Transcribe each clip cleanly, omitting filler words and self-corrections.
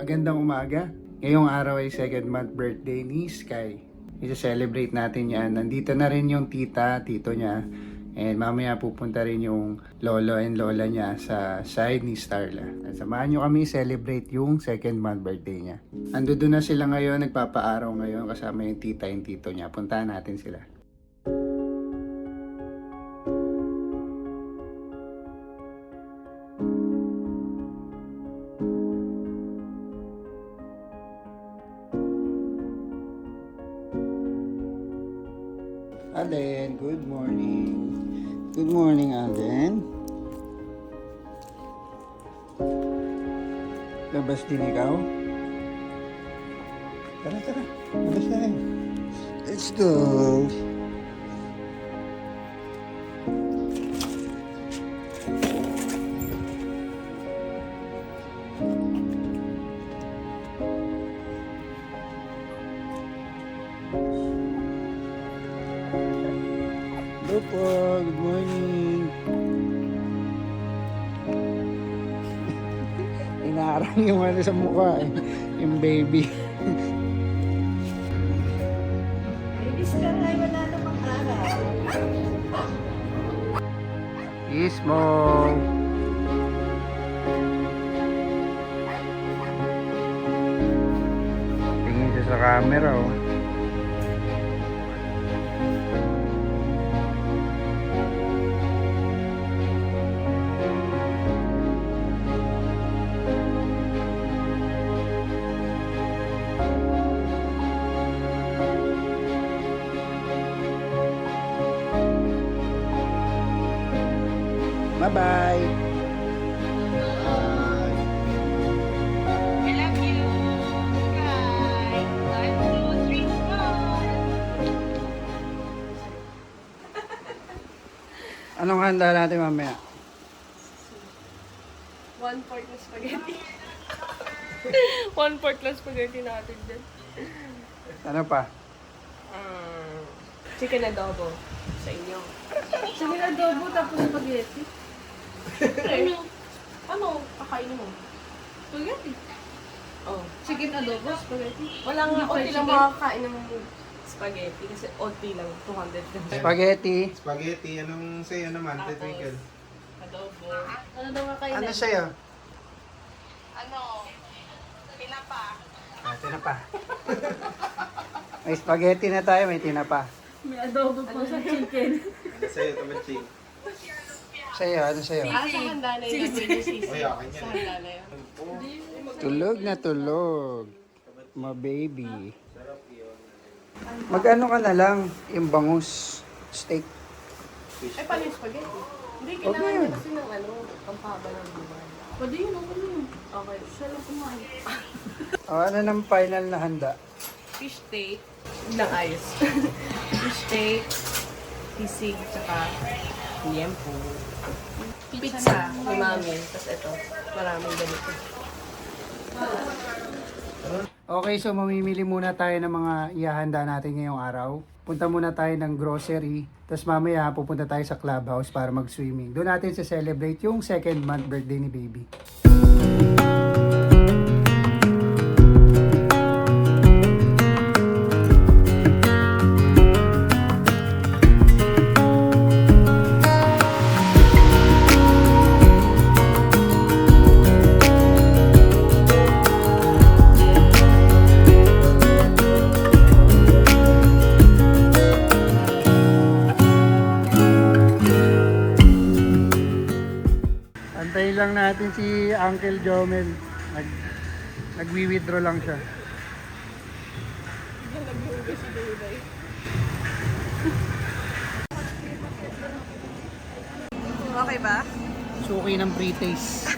Magandang umaga. Ngayong araw ay second month birthday ni Sky. I-celebrate natin yan. Nandito na rin yung tito niya. And mamaya pupunta rin yung lolo and lola niya sa side ni Starla. At samahan nyo kami celebrate yung second month birthday niya. Ando doon na sila ngayon, nagpapaaraw ngayon kasama yung tita and tito niya. Puntahan natin sila. Alden, good morning. Good morning, Alden. Labas din ikaw? Tara, tara. Labas na rin. Let's go. Hello po, good morning. Inaarang yung ano sa mukha eh. Yung baby. Baby Star ay wala namang araw. Ismo. Tingin siya sa camera oh. Bye-bye. Bye. I love you. Bye. 1, 2, 3, go. Anong handa natin mamaya? 1/4 na spaghetti. 1/4 na spaghetti natin din. Ano pa? Chicken adobo sa inyo. Chicken adobo tapos spaghetti. Ano? Kakainin mo? Spaghetti. Oh. Chicken adobo, spaghetti. Walang Hindi pa onti lang chicken. makakain ng spaghetti kasi onti lang. 200 lang. Spaghetti. Spaghetti, anong sa'yo naman, Tapos, Twinkle? adobo. Ano daw kakainin? Ano sa'yo? Pinapa. Ah, tinapa. May spaghetti na tayo, may tinapa. May adobo po sa chicken. Ano sa'yo, Tamaching? Sa'yo, ano sa'yo? Sa handa na yun. Sisi. Oy, akin yan. Sa handa na yun. Tulog na tulog. Ma baby. Mag-ano ka na lang, yung bangus steak. Ay, paano yung spaghetti? Hindi, Huwag na kailangan yun. mo kasi ng ano, pampaba ng buwan. Pwede yun, ako yun. Okay. Siya lang kumain. O, ano ng final na handa? Fish steak na ayos. Fish steak, sisig, tsaka liempo. Pizza ni mami. Tapos ito, maraming ganito. Okay, so mamimili muna tayo ng mga ihahanda natin ngayong araw. Punta muna tayo ng grocery. Tapos mamaya pupunta tayo sa clubhouse para mag-swimming. Doon natin sa-celebrate yung second month birthday ni baby. Antayin lang natin si Uncle Jomel. Nagwi-withdraw lang siya. Okay ba? Suki ng pre-taste.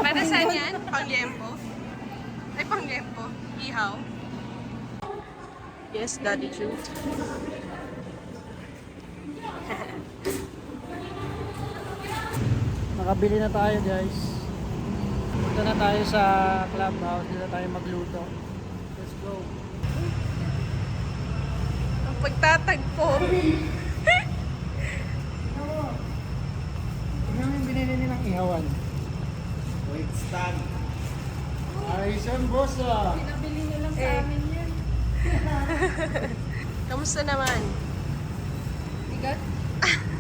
Para saan yan? Pang liempo? Ay, pang liempo. Ihaw. Yes, Daddy Jude. Nakabili na tayo guys. Punta na tayo sa clubhouse. Dito tayo magluto. Let's go. Ang pagtatagpo. yan? Wait, stand. Ayos yan, boss ah. Pinabili na lang sa amin yan. Kamusta naman? Bigat?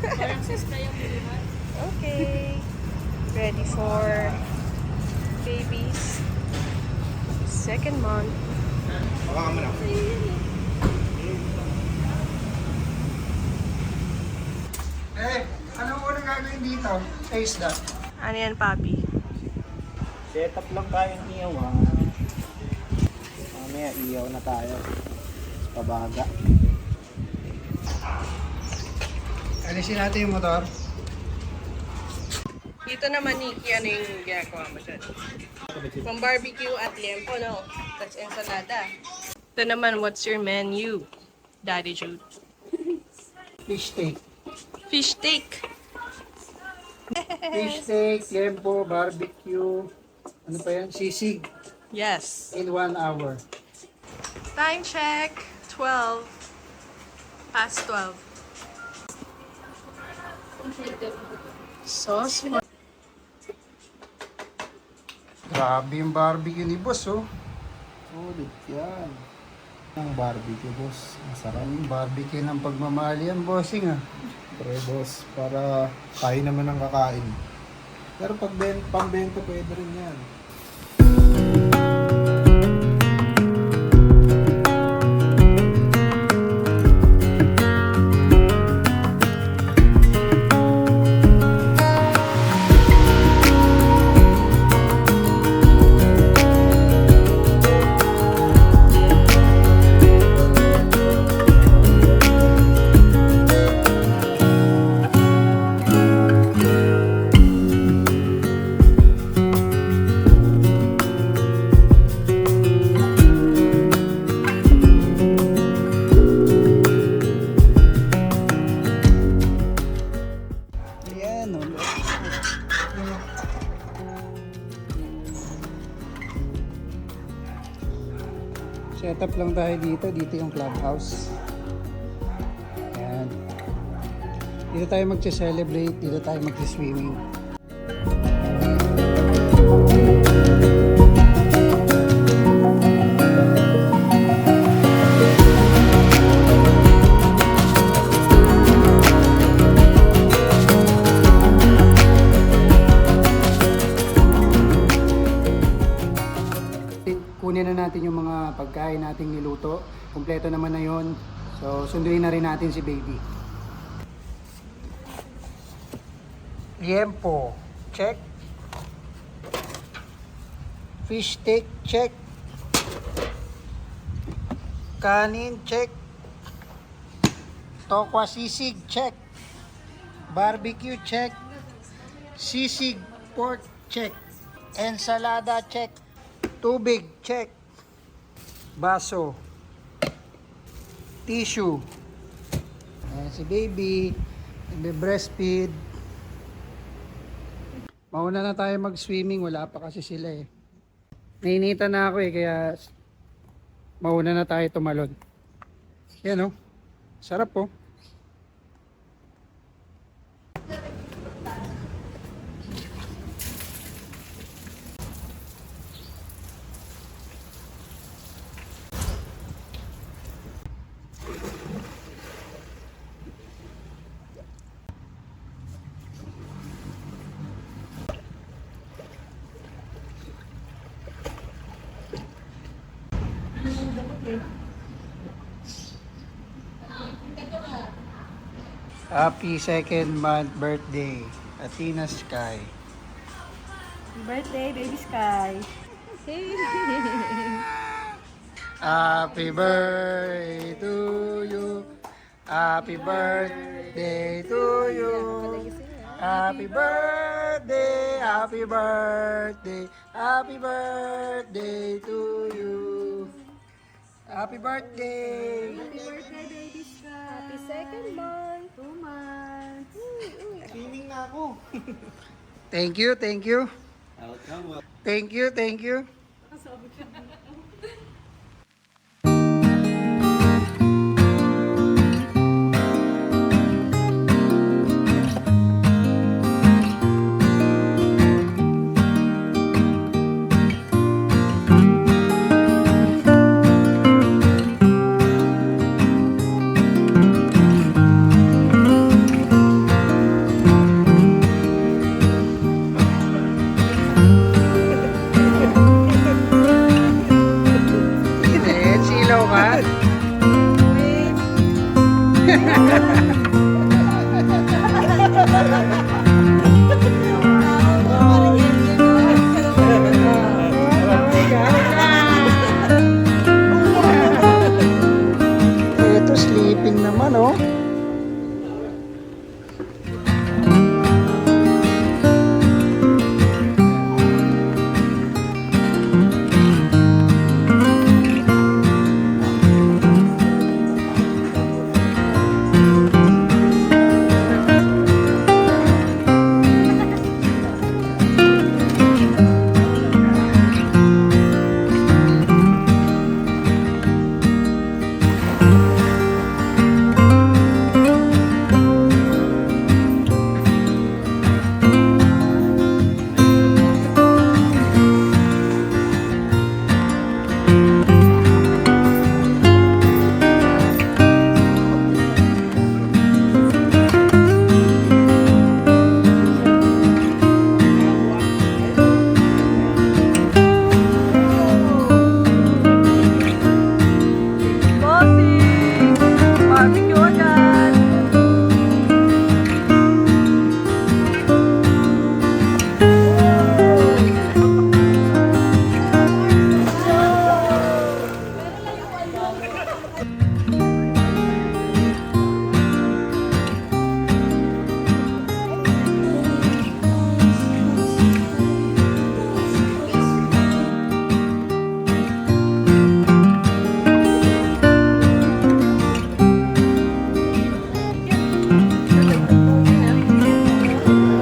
Parang sista yung bilihan. Okay. Ready for babies. Second month. Baka ka muna. Ano unang gagawin dito? Taste that. Ano yan, papi? Setup lang tayong iyaw ha. Mamaya iyaw na tayo. Pabaga. Alisin natin yung motor. Dito naman, Nikki, ano yung ginagawa mo dyan? Pang barbecue at liempo, no? That's ensalada. Ito naman, what's your menu, Daddy Jude? Fish steak. Fish steak. Fish steak, lempo, barbecue. Ano pa yan? Sisig. Yes. In 1 hour. Time check, 12. Past 12. Sauce. Grabe yung barbecue ni boss, oh. Ulit yan. Ang barbecue boss. Masarap. Yung barbecue ng pagmamahal yan, bossing, ah. Pre boss. Para kain naman ng kakain. Pero pag pambenta pwede rin yan. Ayan, oh. Setup lang tayo dito. Dito yung clubhouse. Ayan. Dito tayo magse-celebrate. Dito tayo magse-swimming. Kunin na natin yung mga pagkain nating niluto. Kompleto naman na yon. So, sunduin na rin natin si baby. Liempo, check. Fish steak, check. Kanin, check. Tokwa sisig, check. Barbecue, check. Sisig, pork, check. Ensalada, check. Tubig, check. Baso. Tissue. Ayan si baby. Nagbe-breastfeed. Mauna na tayo mag-swimming. Wala pa kasi sila eh. Nainitan na ako eh. Kaya mauna na tayo tumalon. Yan oh. Sarap po. Happy second month birthday, Athena Sky. Birthday, baby Sky. Happy birthday to you. Happy birthday to you. Happy birthday, happy birthday, happy birthday to you. Happy birthday. Happy birthday, baby Sky. Happy second month. 2 months. Swimming na ako. Thank you, thank you. Welcome. Thank you, thank you. Bossing! Barbecue agad!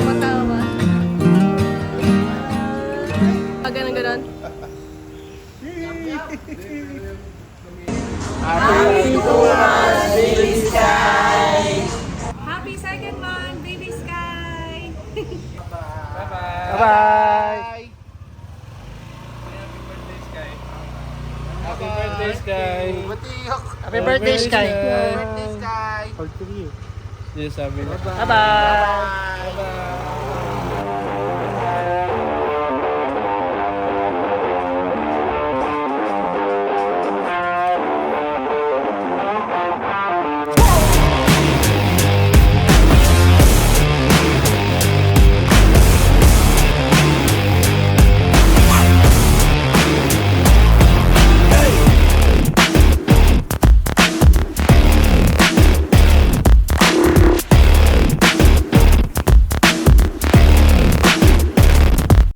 Matawa. Ganun, ganun. Happy second month, Baby Sky! Bye-bye! Happy birthday, Sky. Happy birthday, Sky! Sky. Pag 3 Yes, sabi niya. Bye-bye!